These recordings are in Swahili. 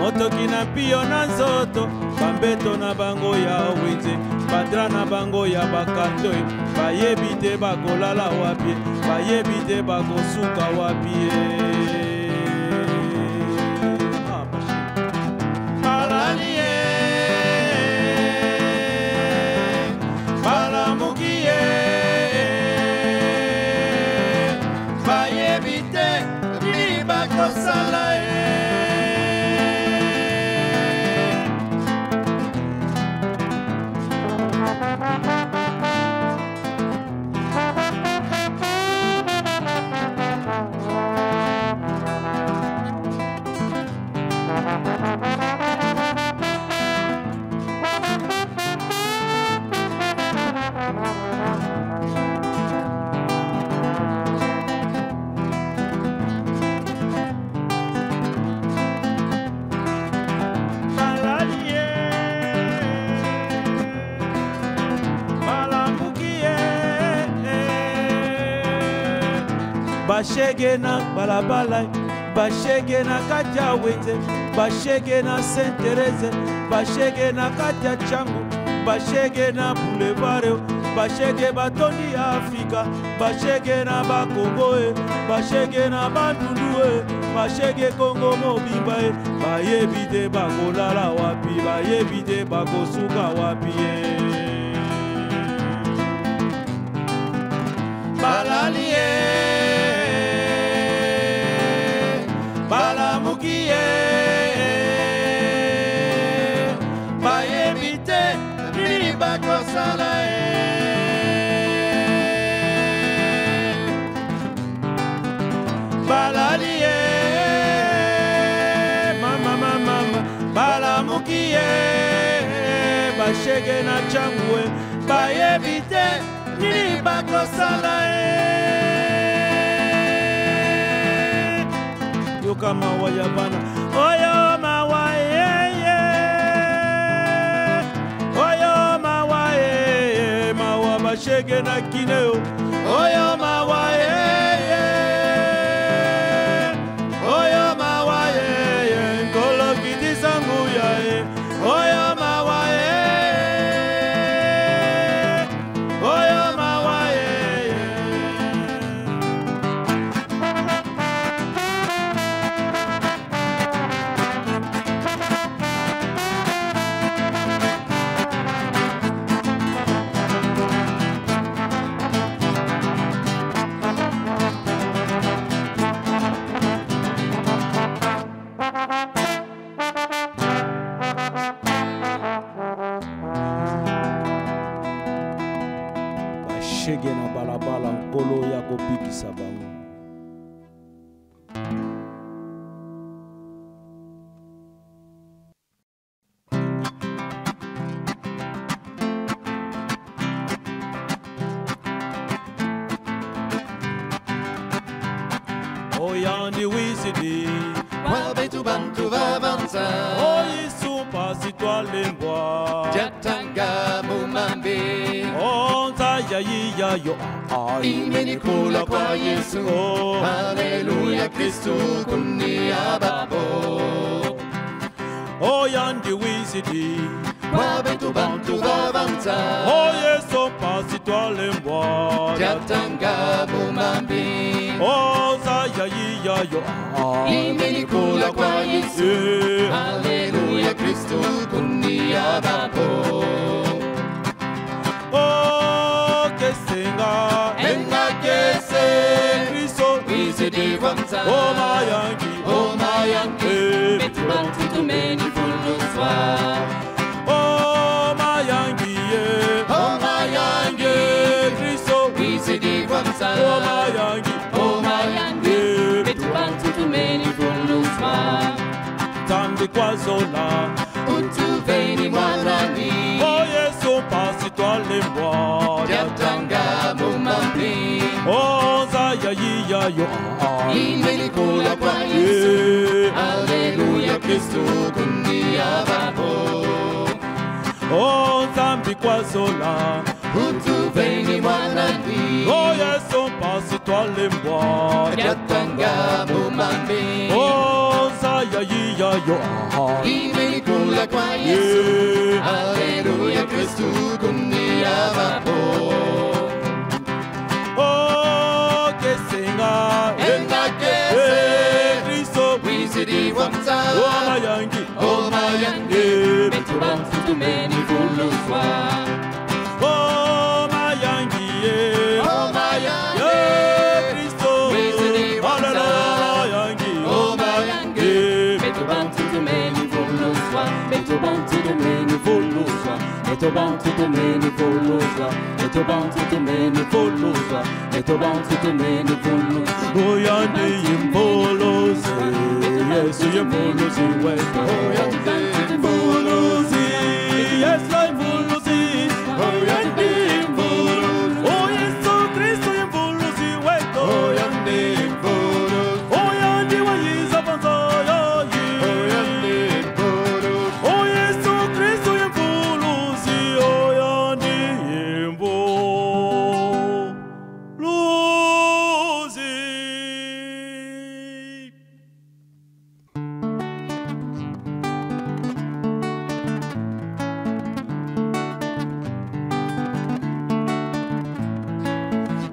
Motoki na pio na nzoto, bambeto na bango ya weze, badra na bango ya bakatoi, bayebi te bakolala wapi, bayebi te bakosuka wapi. Malalie, malamukie, bayebi te ni bakosala. Bashege na balabala, bashege na katia wete, bashege na Saint-Thérèse, bashege na katia changu, bashege na boulevard, bashege batondi Afrika, bashege na bakongoe, bashege na bandundue, bashege Kongo mobimba, bayebi te bakolala wapi, bayebi te bakosuka wapi. Balalie, balamukie, bayebi te ni bakosala. Balalie, mama mama, balamukie, bashege na changwe, bayebi te ni bakosala. Kama wayabana oyo mawaye oyo mawaye mawa bashege na kineo oyo mawaye oyo mawaye nkolo kitisangu yae oyo mawaye oyo mawaye. Bashege na balabala nkolo ya kopikisa bango. Oyandi wisidi Wabetu bantu vavanza Oyisu pasitwa lembwa Jatanga mumambe Onza ya yiya yo Imeni kula kwa Yesu Haleluya Kristu kuni ababo Oyandi wisidi Wabetu bantu babanza Oye sopa sitwale mbwa Jatanga mumambi Oza ya yiya yo Imenikula kwa Yesu Haleluya Kristu kunia bapo Oh kesenga Enga kese Kristo Wise divanza Oh mayangi Oh mayangi Betu bantu tumeni fuluswa Oh mayangi Oh mayangi Kristo Wise divanza Oh mayangi Oh mayangi Betu bantu tumeni fuluswa Tambi kwa zola Utuveni mwanani Oh Yesu pasi twale mbwa Jatanga mumambi Oh za ya yiya yo Imenikula kwa Yesu Haleluya Kristu kunia bapo Oh zambi kwa zola Utuveni mwanani Oh Yesu pasi twale mbwa Jatanga mumambi Oh za ya yiya yo Imenikula kwa Yesu Haleluya Kristu kunia bapo Oh kesenga Enga kese Kristo Wise divanza Oh mayangi Oh mayangi Betu bantu tumeni fuluswa Oh mayangi Oh mayangi Kristo Wise divanza mayangi Oh mayangi Betu bantu tumeni fuluswa Betu bantu tumeni fuluswa Betu bantu tumeni fuluswa Betu bantu tumeni fuluswa Betu bantu tumeni fuluswa Oyande yimbolozi Yesu yimbolozi weto Oyande yimbolozi Yesu yimbolozi Oyande yimbolozi O Yesu Kristo yimbolozi weto Oyande yimbolozi Oyande wayiza banza yayi Oyande yimbolozi O Yesu Kristo yimbolozi Oyande yimbolozi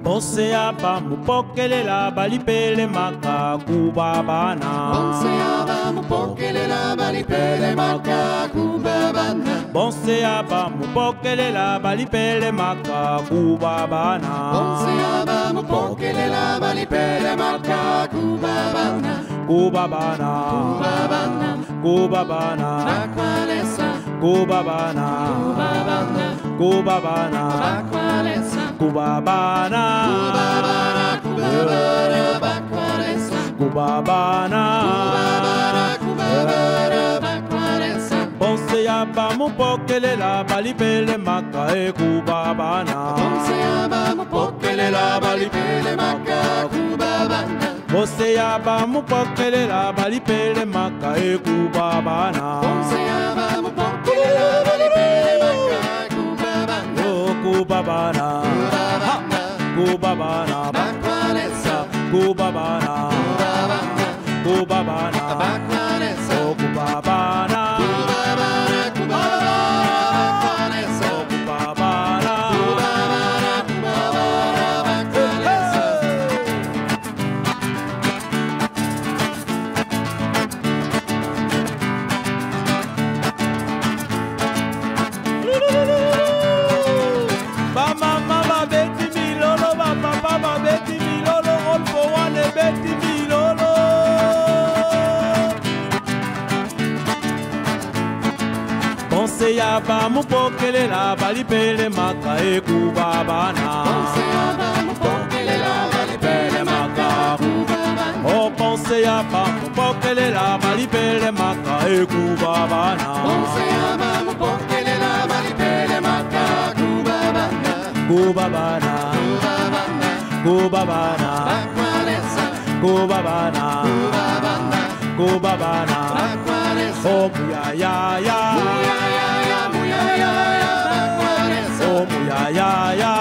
Bonse aba mupokelela balipele maka kubabana Bonse aba mupokelela balipele maka kubabana Bonse aba mupokelela balipele maka kubabana Bonse aba mupokelela balipele maka kubabana Kubabana Kubabana Kubabana Bakwalesa Kubabana Kubabana Kubabana Bakwalesa Kubabana Kubabana Kubabana Bakwalesa Kubabana Kubabana Bakwalesa Bonse aba mupokelela balipele maka e kubabana Bonse aba mupokelela balipele maka kubabana Bonse aba mupokelela balipele maka e kubabana Bonse aba mupokelela balipele maka kubabana Oh kubabana Kubabana Bakwalesa Kubabana Kubabana Kubabana Bakwalesa Oh kubabana Kubabana Kubabana Bakwalesa Oh kubabana Kubabana Kubabana Bakwalesa Ba mama ba beti milolo ba papa ba beti milolo all for one beti milolo Bonse ya ba mupokelela balipele maka e kubabana Bonse aba mupokelela balipele maka kubabana Oh bonse ya ba mupokelela balipele maka e kubabana Bonse aba mupokelela balipele maka kubabana Kubabana Kubabana Kubabana Bakwalesa Kubabana Kubabana Kubabana Bakwalesa Oh muya ya Muyaya Muyaya Bakwalesa Oh muya ya